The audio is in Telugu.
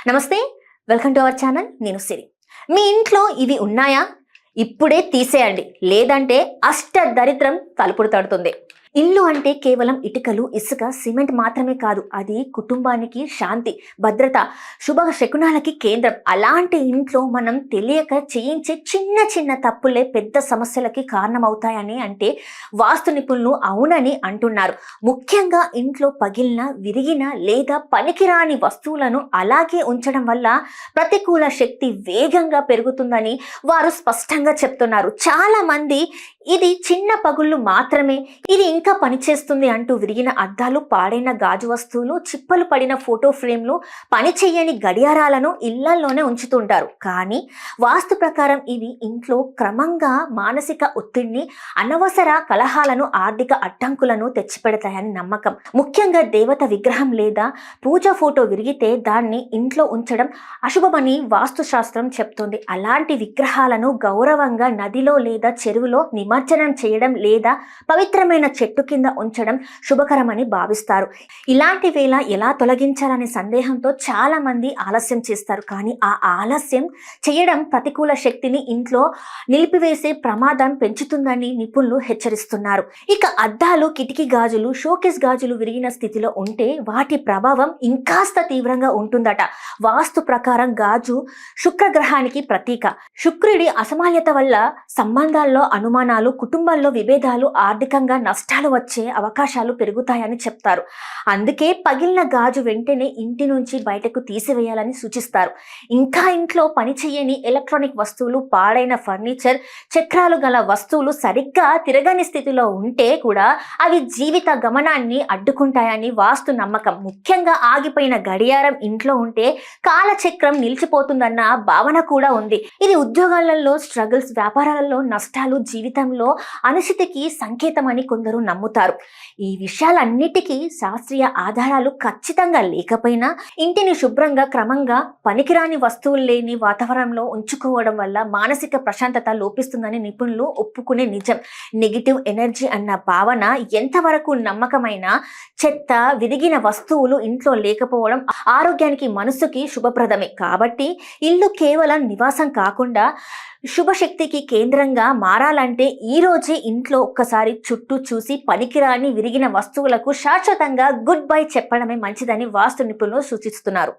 నమస్తే, వెల్కమ్ టు అవర్ ఛానల్. నేను సిరి. మీ ఇంట్లో ఇవి ఉన్నాయా? ఇప్పుడే తీసేయండి, లేదంటే అష్ట దరిద్రం తలుపులు తడుతుంది. ఇల్లు అంటే కేవలం ఇటుకలు, ఇసుక, సిమెంట్ మాత్రమే కాదు. అది కుటుంబానికి శాంతి, భద్రత, శుభ శకునాలకి కేంద్రం. అలాంటి ఇంట్లో మనం తెలియక చేయించే చిన్న చిన్న తప్పులే పెద్ద సమస్యలకి కారణమవుతాయని అంటే వాస్తు నిపుణులు అవునని అంటున్నారు. ముఖ్యంగా ఇంట్లో పగిలిన, విరిగిన లేదా పనికిరాని వస్తువులను అలాగే ఉంచడం వల్ల ప్రతికూల శక్తి వేగంగా పెరుగుతుందని వారు స్పష్టంగా చెప్తున్నారు. చాలా మంది ఇది చిన్న పగుళ్ళు మాత్రమే, ఇది ఇంకా పనిచేస్తుంది అంటూ విరిగిన అద్దాలు, పాడైన గాజు వస్తువులు, చిప్పలు పడిన ఫోటో ఫ్రేమ్లు, పని చేయని గడియారాలను ఇళ్లలోనే ఉంచుతుంటారు. కానీ వాస్తు ప్రకారం ఇవి ఇంట్లో క్రమంగా మానసిక ఒత్తిడిని, అనవసర కలహాలను, ఆర్థిక అడ్డంకులను తెచ్చిపెడతాయని నమ్మకం. ముఖ్యంగా దేవత విగ్రహం లేదా పూజ ఫోటో విరిగితే దాన్ని ఇంట్లో ఉంచడం అశుభమని వాస్తు శాస్త్రం చెప్తుంది. అలాంటి విగ్రహాలను గౌరవంగా నదిలో లేదా చెరువులో నిమజ్జనం చేయడం లేదా పవిత్రమైన చెట్టు కింద ఉంచడం శుభకరమని భావిస్తారు. ఇలాంటి వేళ ఎలా తొలగించాలనే సందేహంతో చాలా మంది ఆలస్యం చేస్తారు. కానీ ఆ ఆలస్యం చేయడం ప్రతికూల శక్తిని ఇంట్లో నిలిపివేసే ప్రమాదం పెంచుతుందని నిపుణులు హెచ్చరిస్తున్నారు. ఇక అద్దాలు, కిటికీ గాజులు, షోకేస్ గాజులు విరిగిన స్థితిలో ఉంటే వాటి ప్రభావం ఇంకాస్త తీవ్రంగా ఉంటుందట. వాస్తు ప్రకారం గాజు శుక్రగ్రహానికి ప్రతీక. శుక్రుడి అసమాన్యత వల్ల సంబంధాల్లో అనుమానాలు, కుటుంబంలో విభేదాలు, ఆర్థికంగా నష్టాలు వచ్చే అవకాశాలు పెరుగుతాయని చెప్తారు. అందుకే పగిలిన గాజు వెంటనే ఇంటి నుంచి బయటకు తీసివేయాలని సూచిస్తారు. ఇంకా ఇంట్లో పనిచేయని ఎలక్ట్రానిక్ వస్తువులు, పాడైన ఫర్నిచర్, చక్రాలు గల వస్తువులు సరిగ్గా తిరగని స్థితిలో ఉంటే కూడా అవి జీవిత గమనాన్ని అడ్డుకుంటాయని వాస్తు నమ్మకం. ముఖ్యంగా ఆగిపోయిన గడియారం ఇంట్లో ఉంటే కాలచక్రం నిలిచిపోతుందన్న భావన కూడా ఉంది. ఇది ఉద్యోగాలలో స్ట్రగుల్స్, వ్యాపారాలలో నష్టాలు, జీవితంలో అనిశ్చితికి సంకేతమని కొందరు నమ్ముతారు. ఈ విషయాలన్నిటికీ శాస్త్రీయ ఆధారాలు ఖచ్చితంగా లేకపోయినా ఇంటిని శుభ్రంగా, క్రమంగా పనికిరాని వస్తువులు లేని వాతావరణంలో ఉంచుకోవడం వల్ల మానసిక ప్రశాంతత లోపిస్తుందని నిపుణులు ఒప్పుకునే నిజం. నెగిటివ్ ఎనర్జీ అన్న భావన ఎంతవరకు నమ్మకమైన, చెత్త, విరిగిన వస్తువులు ఇంట్లో లేకపోవడం ఆరోగ్యానికి, మనసుకి శుభప్రదమే. కాబట్టి ఇల్లు కేవలం నివాసం కాకుండా శుభశక్తికి కేంద్రంగా మారాలంటే ఈ రోజే ఇంట్లో ఒక్కసారి చుట్టూ చూసి పనికిరాని, విరిగిన వస్తువులకు శాశ్వతంగా గుడ్ బై చెప్పడమే మంచిదని వాస్తు నిపుణులు సూచిస్తున్నారు.